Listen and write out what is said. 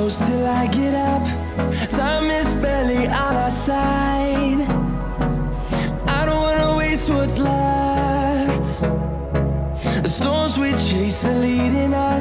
close till I get up. Time is barely on our side. I don't wanna waste what's left. The storms we chase are leading us.